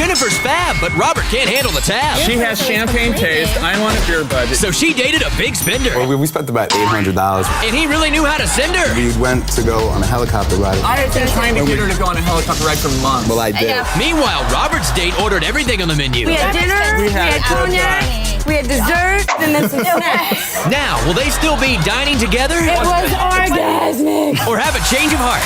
Jennifer's fab, but Robert can't handle the tab. She has champagne taste. I'm on a beer budget. So she dated a big spender. Well, we spent about $800. And he really knew how to send her. We went to go on a helicopter ride. I had been trying to get her to go on a helicopter ride for months. Well, I did. Meanwhile, Robert's date ordered everything on the menu. We had dinner, we had cognac, we had dessert, and then some snacks. Now, will they still be dining together? It was orgasmic. Or have a change of heart?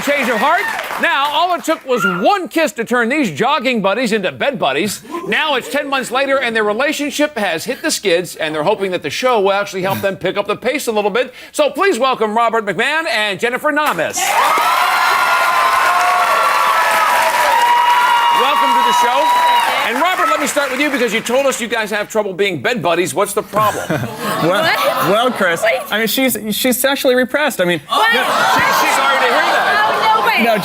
Change of heart. Now, all it took was one kiss to turn these jogging buddies into bed buddies. Now it's 10 months later, and their relationship has hit the skids, and they're hoping that the show will actually help them pick up the pace a little bit. So please welcome Robert McMahon and Jennifer Namis. Welcome to the show. And Robert, let me start with you because you told us you guys have trouble being bed buddies. What's the problem? Well, Chris, I mean, she's sexually repressed. I mean, sorry to hear that. Oh, no, wait. No,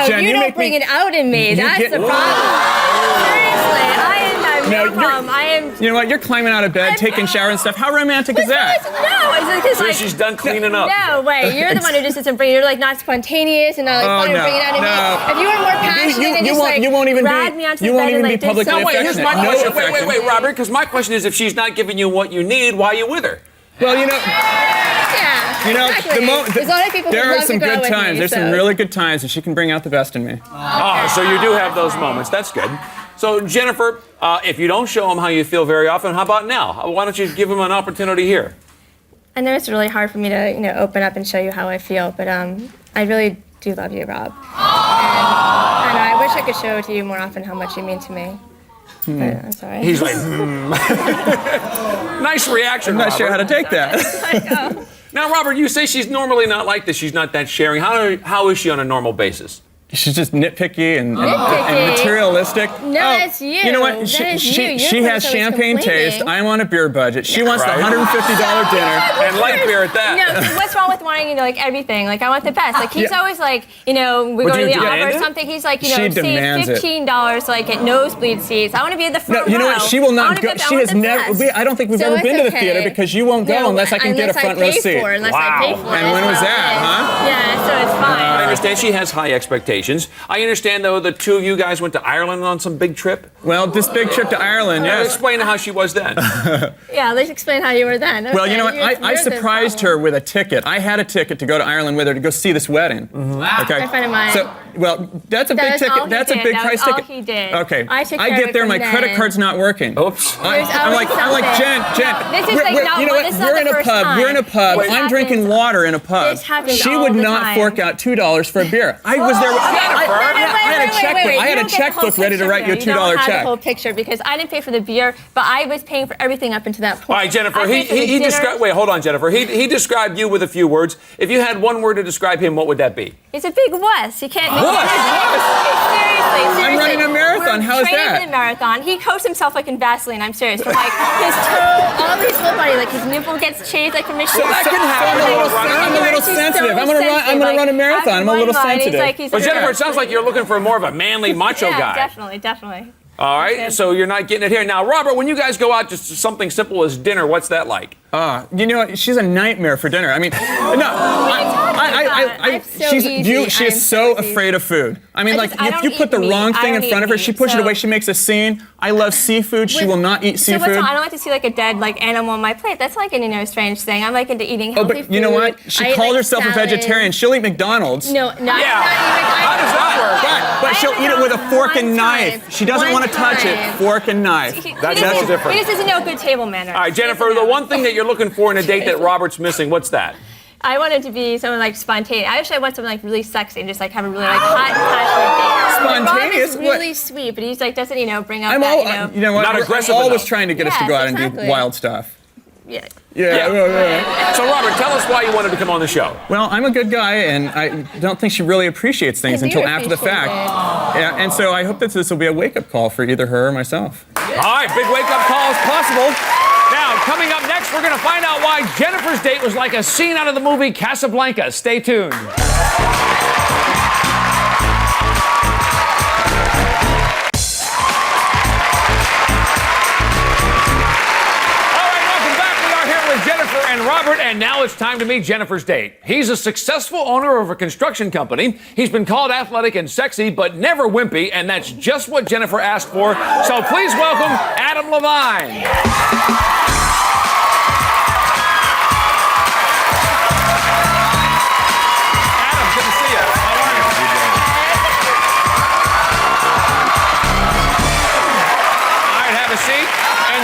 Jen, you don't bring it out in me. That's the problem. Seriously, I have no problem. You know what? You're climbing out of bed, taking shower and stuff. How romantic is that? No, it's So like... she's done cleaning up. No, wait. You're the one who just doesn't bring it. You're like not spontaneous and not like bring it out of me. If you were more passionate and just drag me onto the bed and like did something. No, wait, here's my question. Wait, Robert, because my question is if she's not giving you what you need, why are you with her? Well, you know... Yeah, You know, exactly. There's a lot of people who there are love some to grow good with times. me, There's so. some really good times, and she can bring out the best in me. Oh, so you do have those moments. That's good. So, Jennifer, if you don't show him how you feel very often, how about now? Why don't you give him an opportunity here? I know it's really hard for me to, open up and show you how I feel, but I really do love you, Rob. And I wish I could show it to you more often how much you mean to me. But I'm sorry. He's like, Nice reaction, I'm not Robert. sure how to take that. I know. Now, Robert, you say she's normally not like this. She's not that sharing. How is she on a normal basis? She's just nitpicky and Nitpicky? materialistic. No, it's you. You know what? That is you. You're She the has person that's champagne complaining. taste. I'm on a beer budget. She wants Right. the $150 dinner. And light beer at that. No, what's wrong with wanting, everything? Like, I want the best. Like, he's always like, we go Would to you the demand opera or it? something. He's like, She save demands it. $15 so I get nosebleed seats. I want to be at the front No, you know row. what? She will I not wanna go. be at the- She I want has the never. best. I don't think we've So ever it's been to the okay. theater because you won't go No, unless I can get a front row seat. Unless Wow. I pay for it. And when was that, huh? Yeah, so it's fine. I understand she has high expectations. I understand, though, the two of you guys went to Ireland on some big trip. Well, this big trip to Ireland, yes. Explain how she was then. Yeah, let's explain how you were then. Well, you know what? Okay, I you're the surprised her problem. with a ticket. I had a ticket to go to Ireland with her to go see this wedding. Okay. A friend of mine. So, well, that's a That big was ticket. all he That's a did. big That price was all ticket. he did. Okay. I took care get of there, it my from credit then. card's not working. Oops. There's I'm like, always Jen. something. This is like not you know one- what? this is not We're in the a first pub. time. We're in a pub. This I'm drinking happens- water in a pub. This happens She all would the not time. fork out $2 for a beer. I was there. I had a checkbook. I had a checkbook ready to write you a $2 You don't have check. the whole picture because I didn't pay for the beer, but I was paying for everything up until that point. All right, Jennifer, I paid for the he dinner. described... Wait, hold on, Jennifer. He described you with a few words. If you had one word to describe him, what would that be? He's a big wuss. You can't make Wuss? Seriously. I'm running a marathon. We're How is training that? for the marathon. He coats himself like in Vaseline. I'm serious. From like his toe, all of his whole body, like his nipple gets chafed, like from his shoes. that can happen. I'm a little sensitive. I'm gonna run a marathon. I'm a little sensitive. Well, Jennifer, it sounds like you're looking for more of a manly, macho yeah, guy. definitely. All right, so you're not getting it here. Now, Robert, when you guys go out just something simple as dinner, what's that like? You know what? She's a nightmare for dinner. I mean, she is so afraid of food. I mean, like, if you put the wrong thing in front of her, she pushes it away, she makes a scene. I love seafood. She will not eat seafood. So what's wrong? I don't like to see like a dead animal on my plate. That's like a strange thing. I'm like into eating healthy food. But you know what? She called herself a vegetarian. She'll eat McDonald's. No, Yeah. How does that work? But she'll eat it with a fork and knife. She doesn't want to touch it. Fork and knife. That's different. He just doesn't know good table manners. All right, Jennifer, the one thing that you're looking for in a date that Robert's missing, what's that? I want it to be someone like spontaneous. I want someone like really sexy and just like have a really like hot, passionate date. Spontaneous? Rob is really sweet, but he's like doesn't bring up I'm that. you know what? Not I'm aggressive always enough. trying to get us to Yes, go out and exactly. do wild stuff. Yeah. Yeah. So, Robert, tell us why you wanted to come on the show. Well, I'm a good guy, and I don't think she really appreciates things I do until after the appreciate fact. it. Yeah, and so I hope that this will be a wake-up call for either her or myself. All right, big wake-up call is possible. Now, coming up next, we're going to find out why Jennifer's date was like a scene out of the movie Casablanca. Stay tuned. Robert, and now it's time to meet Jennifer's date. He's a successful owner of a construction company. He's been called athletic and sexy, but never wimpy, and that's just what Jennifer asked for. So please welcome Adam Levine. Adam, good to see you. How are you? All right, have a seat. And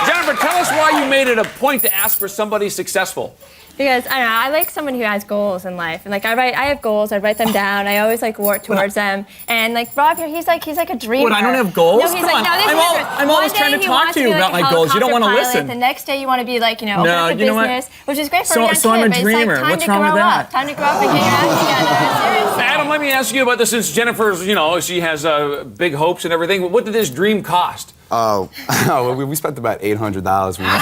Jennifer, tell us why you made it a point to ask for somebody successful. Because I don't know, I like someone who has goals in life, and like I have goals. I write them down. I always like work towards them. And like Rob here, he's like a dreamer. What, I don't have goals? No, he's Come like, on. no, this I'm always trying to talk to you about my goals. You don't want to listen. The next day you want to be like, open up a business, which is great for a young kid. So I'm a but dreamer. It's like, What's wrong with that? Time to grow up and get your act together. Seriously. Adam, let me ask you about this. Since Jennifer's, she has big hopes and everything. What did this dream cost? Oh, we spent about $800 when we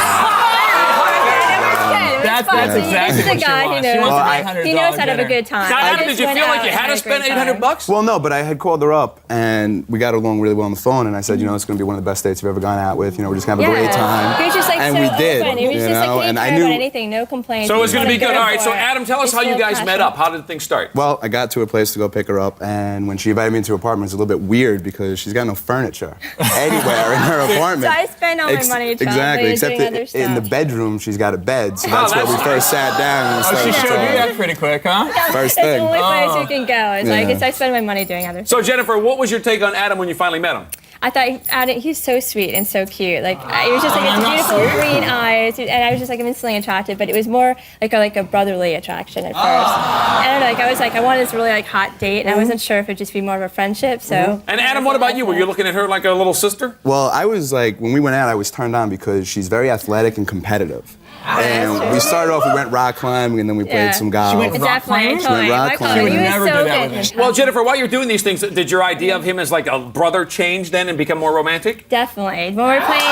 That's exactly what she wants. She wants $800. He knows how to have a good time. Now, Adam, did you feel like you had to spend $800? Well, no, but I had called her up, and we got along really well on the phone, and I said, it's going to be one of the best dates we've ever gone out with. We're just going to have a great time. He was just like and so we did, open. He was just like, he didn't care about anything, no complaints. So it was going to be good. All right, so Adam, tell us how you guys met up. How did things start? Well, I got to a place to go pick her up, and when she invited me into her apartment, it was a little bit weird because she's got no furniture anywhere in her apartment. So I spend all my money exactly, except that in the bedroom, she's got a bed, so that's where we first sat down. And she showed you that pretty quick, huh? First thing. It's the only place you can go. It's like I spend my money doing other things. So Jennifer, what was your take on Adam when you finally met him? I thought he's so sweet and so cute. Like it was just like his beautiful green eyes, and I was just like instantly attracted. But it was more like a brotherly attraction at first. I don't know. Like I wanted this really like hot date, and I wasn't sure if it'd just be more of a friendship. So. And Adam, what about you? Were you looking at her like a little sister? Well, I was like, when we went out, I was turned on because she's very athletic and competitive. And we started off, we went rock climbing, and then we played some golf. She went rock climbing? She went rock climbing. She would never do that with me. Well, Jennifer, while you're doing these things, did your idea of him as like a brother change then and become more romantic? Definitely. When we were playing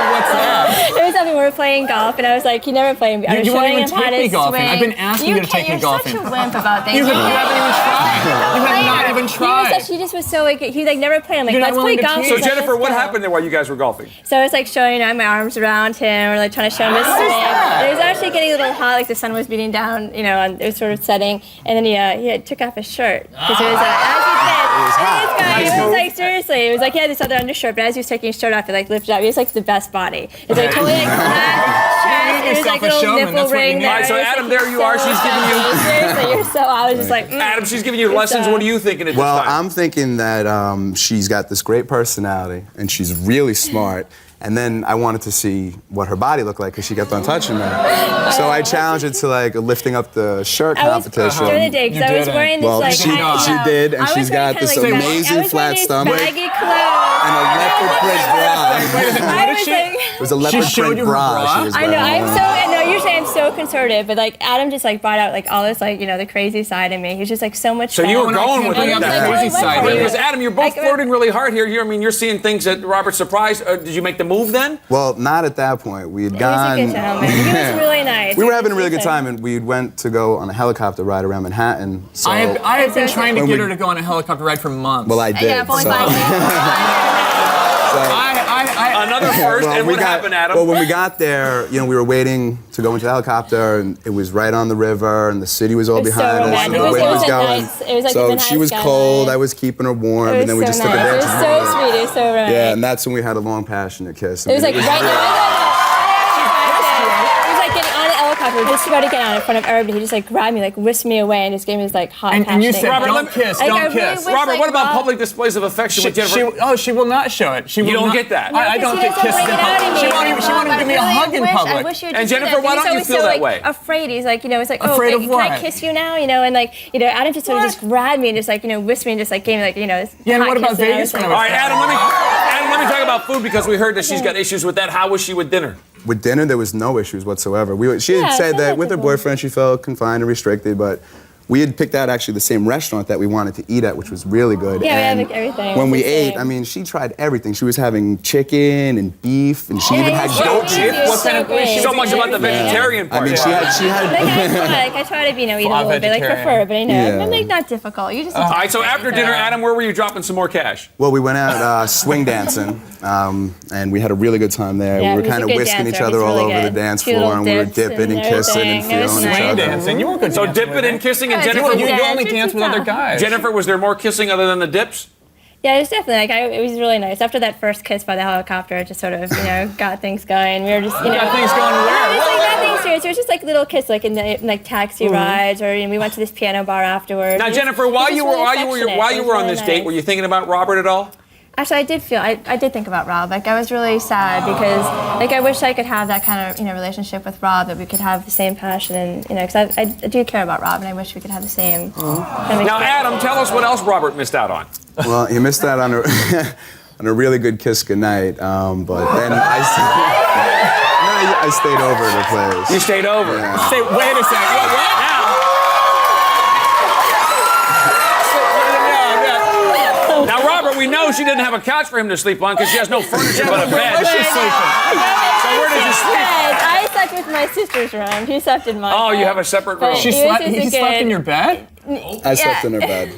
What's that? There was something we were playing golf, and I was like, he never played. I was You won't showing even him how take me to golfing. swing. I've been asking you to take me golfing. You're such a wimp about things. You haven't even tried. You have not even tried. He just was so like, he like never played. I'm like, You're not let's play willing to golf. teach. So Like, Jennifer, let's what go. happened there while you guys were golfing? So I was like showing my arms around him, or like trying to show him his swing. It was actually getting a little hot, like the sun was beating down, and it was sort of setting. And then he took off his shirt because it was as he did. It was like seriously, it was like he had this other undershirt, but as he was taking his shirt off, he like lifted up. He was like the best body. It was like totally like flat chest. It was like a little nipple ring there. All right, so Adam, there you are. She's giving you. Seriously, you're so. I was just like. Adam, she's giving you lessons. What are you thinking at this Well, time? I'm thinking that she's got this great personality, and she's really smart. And then I wanted to see what her body looked like because she kept on touching me. So I challenged her to like lifting up the shirt competition. During the day, because I was wearing this Well, like. she did, and she's got this amazing flat stomach baggy clothes. and a leopard print bra. It was a leopard print bra. She was I know. wearing. Usually I'm so conservative, but like Adam just like brought out like all this like the crazy side of me. He's just like so much. So fun. you were going with bring it. up the Like, crazy what side. for you? Because Adam, you're both Like, flirting really hard here. You're seeing things that Robert's surprised. Did you make the move then? Well, not at that point. We had He was a gone. good gentleman. He was really nice. We were having a really good time, and we went to go on a helicopter ride around Manhattan. So, I have been trying to When get we- her to go on a helicopter ride for months. well, I did. Yeah, only so. 5 Another first, Well, and what happened, Adam? Well, when we got there, we were waiting to go into the helicopter, and it was right on the river, and the city was all It was so behind us, and romantic. the It was- wind it was was a going. nice- it was like so the she was nice cold, guy. I was keeping her warm, It and then we was just so took a nice. It dance. was so sweet. It was so romantic. Yeah, and that's when we had a long, passionate kiss. It was like right great. It was like getting on the helicopter, just about to get out in front of everybody. He just like grabbed me, like whisked me away, and just gave me this like hot, And you passionate said, Robert, kiss. let don't me- kiss, Like, I don't really kiss. wish, Robert, like, what about Rob- public displays of affection with Jennifer? She will not show it. She will don't not, get that. I don't Because get he doesn't kisses bring in it out public. in me. She won't even give me a hug in I public. wish you would And just do Jennifer, that. why He's don't you always feel so, that like, way? Afraid. He's like, it's like, Afraid like, of can I what? kiss you now? And like, Adam just sort of just grabbed me and just like, whisked me and just like gave me like, this Yeah, and hot what about kiss, and I Vegas was when like- All right, Adam, let me talk about food because we heard that she's got issues with that. How was she with dinner? With dinner, there was no issues whatsoever. She had Yeah, said so that with her typical. boyfriend, she felt confined and restricted, but we had picked out actually the same restaurant that we wanted to eat at, which was really good. Yeah, and we had like everything. when we The ate, same. I mean, she tried everything. She was having chicken and beef, and she even had goat cheese. What kind of food? So much about the vegetarian part. I mean, she had. I try to be, eat a little bit, like prefer, but I know, Yeah. I'm like not difficult. You just. All right, so after dinner, Adam, where were you dropping some more cash? Well, we went out swing dancing, and we had a really good time there. Yeah, we were he's a kind of good whisking dancer. each other He's all really over the good. dance Cute floor, little and we were dips dipping and kissing and everything. It was feeling each nice. other. Dancing. You were good. So dancing dipping with and her. kissing, and Yeah, Jennifer, You Yeah, only it's dance with tough. other guys. Jennifer, was there more kissing other than the dips? Yeah, it was definitely it was really nice. After that first kiss by the helicopter, it just sort of got things going. We were just Got things going where? It was like nothing serious. It was just like little kiss, like in the taxi rides, or we went to this piano bar afterwards. Now, It was- Jennifer, it was while just you were really on affectionate. this It was date, really were you nice. thinking about Robert at all? Actually, I did think about Rob. Like, I was really sad because, like, I wish I could have that kind of, relationship with Rob, that we could have the same passion, and, because I do care about Rob, and I wish we could have the same. kind of Now, experience. Adam, tell us what else Robert missed out on. Well, he missed out on a on a really good kiss goodnight, but then I stayed over at her place. You stayed over. Yeah. Say, wait a second. What? Now, Robert, we know she didn't have a couch for him to sleep on because she has no furniture but a bed. Where's she sleeping? So where did you sleep? I slept with my sister's room. He slept in mine. Oh, you have a separate room. He He was slept, just a he slept kid. in your bed? I slept in her bed.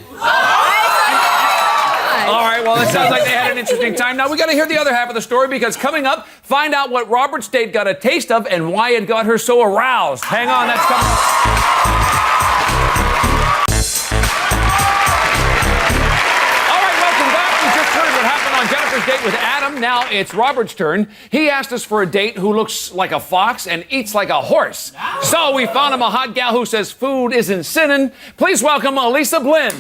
All right, well, it sounds like they had an interesting time. Now, we got to hear the other half of the story because coming up, find out what Robert's date got a taste of and why it got her so aroused. Hang on, that's coming up. All right, welcome back. We just heard what happened on Jennifer's date with Adam. Now it's Robert's turn. He asked us for a date who looks like a fox and eats like a horse. So we found him a hot gal who says food isn't sinning. Please welcome Elisa Blinn.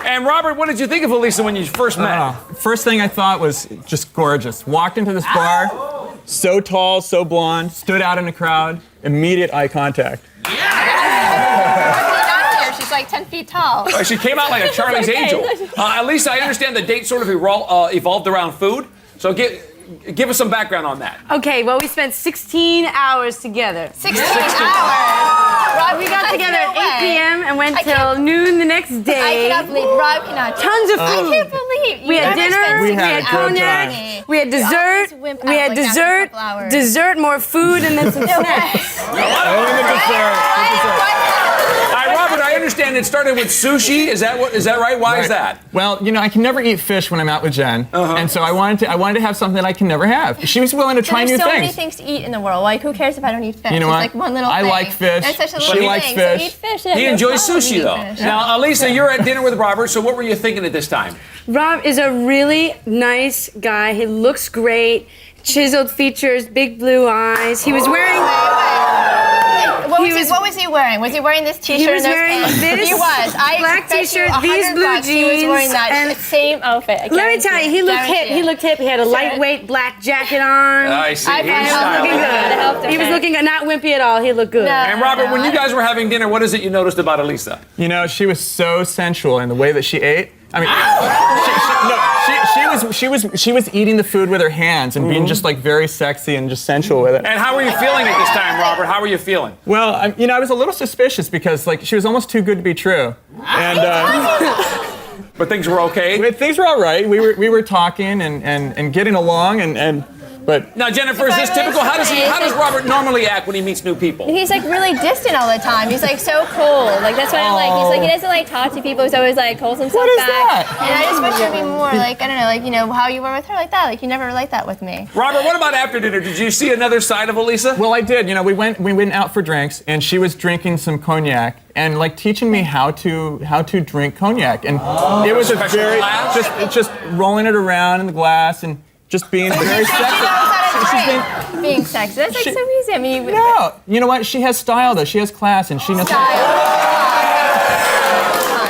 And Robert, what did you think of Elisa when you first met? First thing I thought was just gorgeous. Walked into this bar, so tall, so blonde, stood out in the crowd, immediate eye contact. She's like 10 feet tall. She came out like a Charlie's Angel. Elisa, I understand the date sort of evolved around food. So give us some background on that. Okay, well, we spent 16 hours together. 16 hours. Rob, We got together at 8 p.m. and went I till can't- noon the next I day. cannot believe Rob cannot. Tons of I food. can't believe you We had never dinner, spent We we 16 had had a good cognac, time. we had dessert, always wimp we out had like after a dessert, couple hours. dessert, more food, and then some snacks. Oh, the dessert. All right, Robert, I understand it started with sushi. Is that right? Why is that? Well, I can never eat fish when I'm out with Jen, and so I wanted to have something that I can never have. She was willing to try There's new so many things. things to eat in the world. Like, who cares if I don't eat fish? You know it's what? like one little I thing. like fish. It's such a She little likes thing. fish. So eat fish. Yeah, He no enjoys problem sushi, eating though. fish. Now, Elisa, you're at dinner with Robert, so what were you thinking at this time? Rob is a really nice guy. He looks great. Chiseled features, big blue eyes. He was wearing... What was he wearing? Was he wearing this T-shirt? He was and those wearing pants? this He was. I black bet you T-shirt, $100 these blue He was wearing jeans, that and- same outfit. I Let me guarantee tell you, it. he looked hip. Guarantee He it. looked hip. He had a lightweight black jacket on. I see. I He's bet he was styling. looking good. It helped him, He was right? looking not wimpy at all. He looked good. No. And Robert, when you guys were having dinner, what is it you noticed about Elisa? She was so sensual in the way that she ate. I mean, she was eating the food with her hands and being just like very sexy and just sensual with it. And how were you feeling at this time, Robert? How were you feeling? Well, I was a little suspicious because she was almost too good to be true, and But things were okay? things were all right. We were talking and getting along but. Now, Jennifer, is this typical? How does Robert normally act when he meets new people? He's like really distant all the time. He's like so cold. Like that's what I like. He's like he doesn't like talk to people. He's always like holds himself What is back. that? And I just wish there'd be more like I don't know how you were with her like that. Like you never like that with me. Robert, what about after dinner? Did you see another side of Elisa? Well, I did. We went out for drinks, and she was drinking some cognac and teaching me how to drink cognac, and it was a Special very glass? just rolling it around in the glass and just being very sexy. Being sexy. That's like so easy. I mean, No, you know what? She has style though. She has class, and she knows.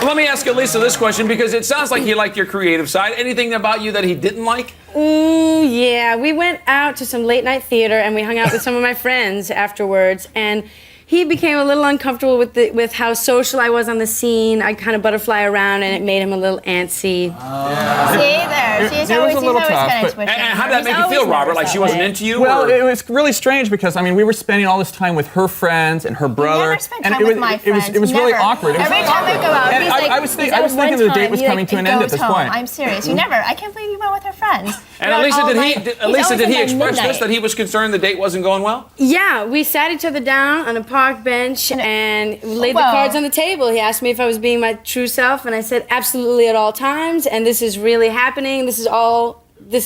Let me ask Elisa this question because it sounds like he liked your creative side. Anything about you that he didn't like? Ooh, yeah. We went out to some late night theater and we hung out with some of my friends afterwards. And he became a little uncomfortable with how social I was on the scene. I kind of butterfly around, and it made him a little antsy. See there, she's it was always, a little tough, kind of but- twitching. And how did that make you feel, Robert? Like she wasn't into you? Well, or? it was really strange because I mean we were spending all this time with her friends and her brother, Never spent and time with my friends. it was really Never. awkward. It was Every time we go out, and he's like, I was thinking the date was coming to an end at this point. I'm serious. You never. I can't believe you went with her friends. And You're Elisa, all did night. he He's always express in this, that he was concerned the date wasn't going well? Yeah, we sat each other down on a park bench and laid the Whoa. cards on the table. He asked me if I was being my true self, and I said absolutely at all times, and this is really happening. This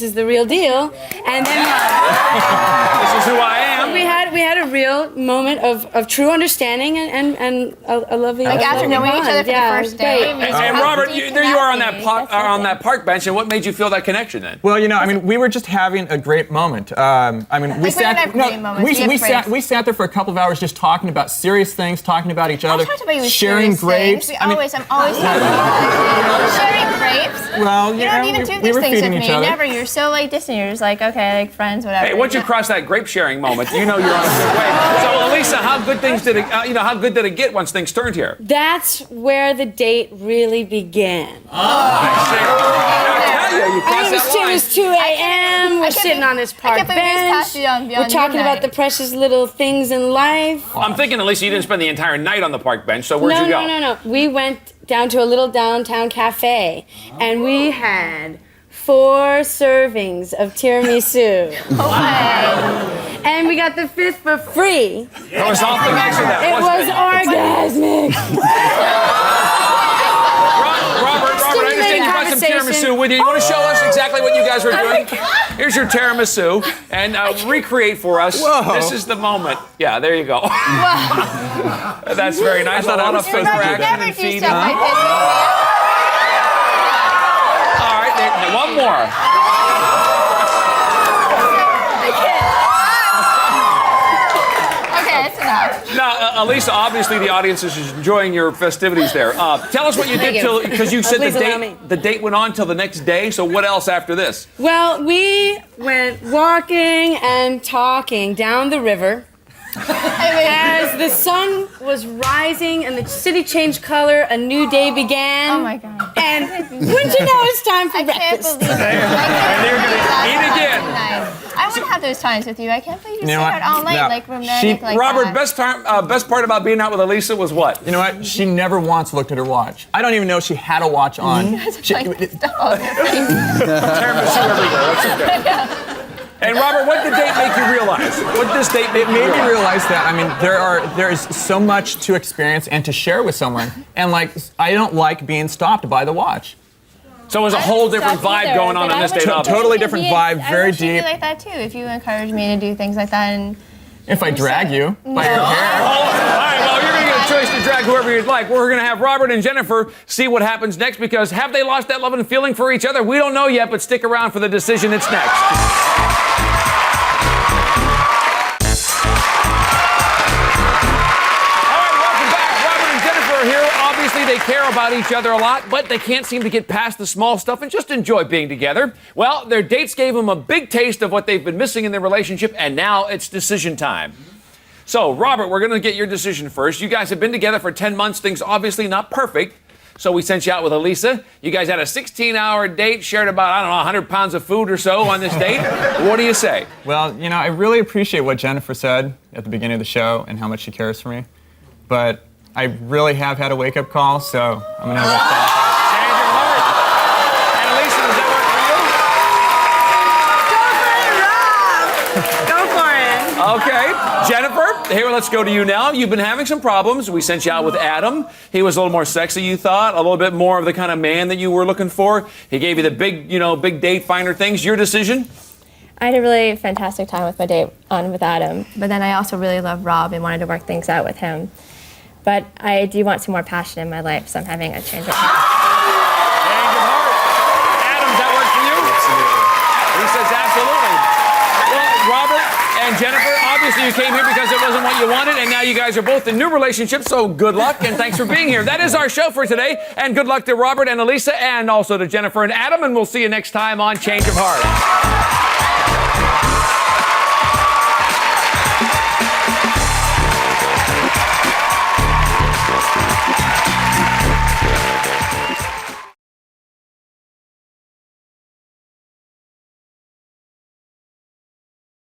is the real deal. And then This is who I am. we had a real moment of true understanding and a lovely. Like after knowing each other for the first day. And Robert, there you are on that park bench, and what made you feel that connection then? Well, you know, I mean, we were just having a great moment. I mean, we we sat. don't have great moments, we have We sat there for a couple of hours just talking about serious things, talking about each other, I talked about you with sharing serious grapes. things. I mean, I'm always talking about sharing grapes. well, You don't even do we these were things feeding with each me. other. Never. You're so like distant. You're just like okay, like friends, whatever. Hey, once you cross that grape sharing moment, you know you're on a good way. So, Elisa, how good did it get once things turned here? That's where the date really began. You crossed that line. It was 2 a.m. We're sitting on this park bench. We're talking about the precious little things in life. I'm thinking, Elisa, you didn't spend the entire night on the park bench, so where'd you go? No. We went down to a little downtown cafe, and we had 4 servings of tiramisu. And we got the 5th for free. That was awfully nice of that, It was orgasmic. Robert, I understand you brought some tiramisu with you. You want to show us exactly what you guys were doing? Here's your tiramisu, and recreate for us. Whoa. This is the moment. Yeah, there you go. That's very nice. A lot of You're interaction not, never and do feeding. stuff like this. All right, one more. Okay, that's enough. Now, Alisa, obviously the audience is enjoying your festivities there. Tell us what you did till, because you said Please allow me. the date went on till the next day. So what else after this? Well, we went walking and talking down the river. As the sun was rising and the city changed color, a new day began. Oh my God. And wouldn't you know it's time for I can't breakfast? believe it. And they're gonna eat again. I want to have those times with you. I can't believe you You know stayed what? out all night, No. like romantic, like Robert, that. best part about being out with Elisa was what? You know what? She never once looked at her watch. I don't even know she had a watch on. She- Like, stop. Tiramisu every day. That's okay. And Robert, what did the date make you realize? What did this date make It made me realize that, I mean, there is so much to experience and to share with someone. And like, I don't like being stopped by the watch. So it was a whole different Stop vibe either, going on but in this I date. would- obviously. Totally different vibe, I very wish you'd be deep. like that too. If you encouraged me to do things like that, and If I drag you by your hair. All right, well, you're going to get a choice to drag whoever you'd like. We're going to have Robert and Jennifer see what happens next, because have they lost that love and feeling for each other? We don't know yet, but stick around for the decision that's next. Here, obviously they care about each other a lot, but they can't seem to get past the small stuff and just enjoy being together. Well, their dates gave them a big taste of what they've been missing in their relationship, and now it's decision time. So, Robert, we're going to get your decision first. You guys have been together for 10 months. Things obviously not perfect. So we sent you out with Elisa. You guys had a 16-hour date, shared about, 100 pounds of food or so on this date. What do you say? Well, you know, I really appreciate what Jennifer said at the beginning of the show and how much she cares for me. But I really have had a wake-up call, so I'm going to have a Change your heart. And Elisa, does that work for you? Go for it, Rob. Go for it. Okay. Jennifer, here, let's go to you now. You've been having some problems. We sent you out with Adam. He was a little more sexy, you thought, a little bit more of the kind of man that you were looking for. He gave you the big, big date finder things. Your decision? I had a really fantastic time with my date with Adam. But then I also really love Rob and wanted to work things out with him. But I do want some more passion in my life, so I'm having a change of heart. Change of heart. Adam, does that work for you? Absolutely. He says absolutely. Well, Robert and Jennifer, obviously you came here because it wasn't what you wanted, and now you guys are both in new relationships, so good luck, and thanks for being here. That is our show for today, and good luck to Robert and Elisa, and also to Jennifer and Adam, and we'll see you next time on Change of Heart.